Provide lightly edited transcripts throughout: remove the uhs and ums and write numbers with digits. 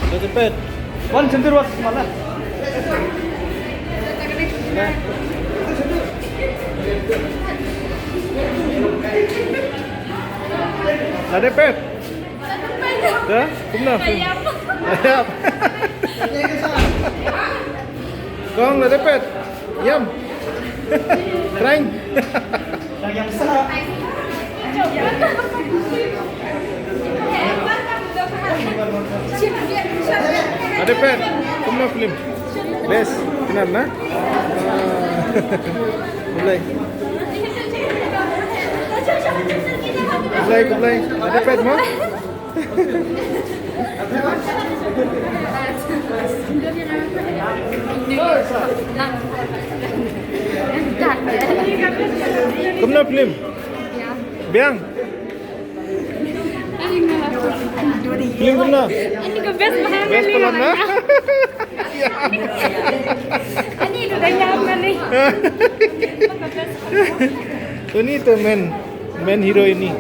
Udah cepet. Wan sentir was mana? Là đây Pep. Đó, cũng là phim. Ayam. Con là đây Pep. Yum. Ranh. Ayam besar. Ada Pep. Kuma film. Best. Kenal na? Mulai. Kublai. Ada Pep mo? Kumna film? Biang? Film kumna? Ini ke best banget. Best pelon na? Ini udah nyaman nih. Ini tuh main hero ini.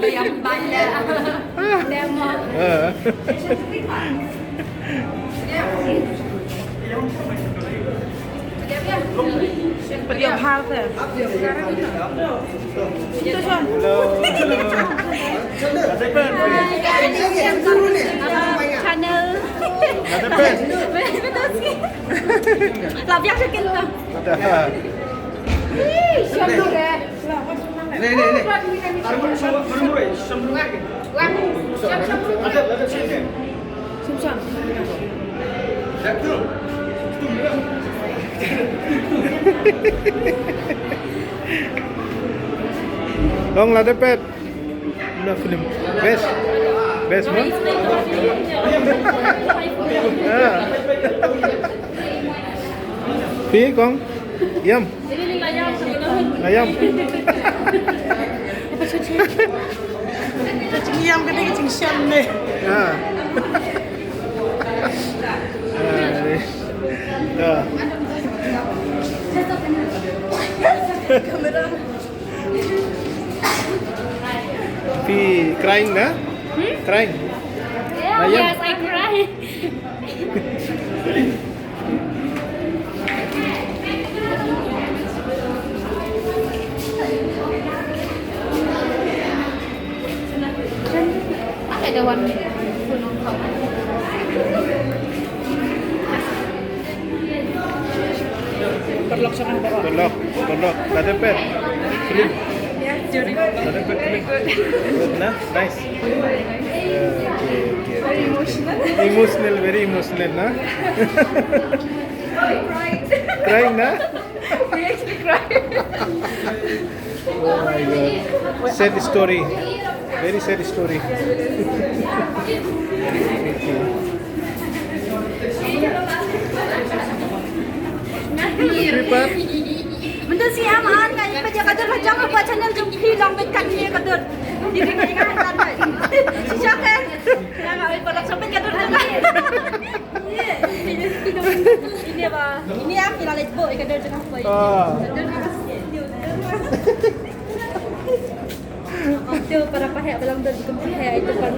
Yang banyak demo. Beliau hal tu. Itu John. Channel. Betul sih. Làm việc cho kinh không? Siapa ke? Nih. Sembung lagi. Ada sini. Simsan. Betul. Dong lah dapat. Udah film. Best mo? Pi kong. Yum. Ayam. Cing yam cái đấy cing xem này. Pi crying na? Crying. Yes, I cry. Ada warna gunung kawan. Terlok sangat bawah. Tolok. Ada pet. Film. Ada pet film. Good na? Nice. Okay. Very emotional na? Crying na? We actually cried. Oh my god. Sad story. Very sad story. Ripat. Betul sih aman kan baca kadar jangan buat channel jom hilang dekat ni kadar. Jadi ingat kan. Siapa? Yang awal pada sampai kadar jangan. Ini apa? Ini yang kita lihat boy kadar jangan boy. Itu para pahak dalam dan bukan pahak itu kan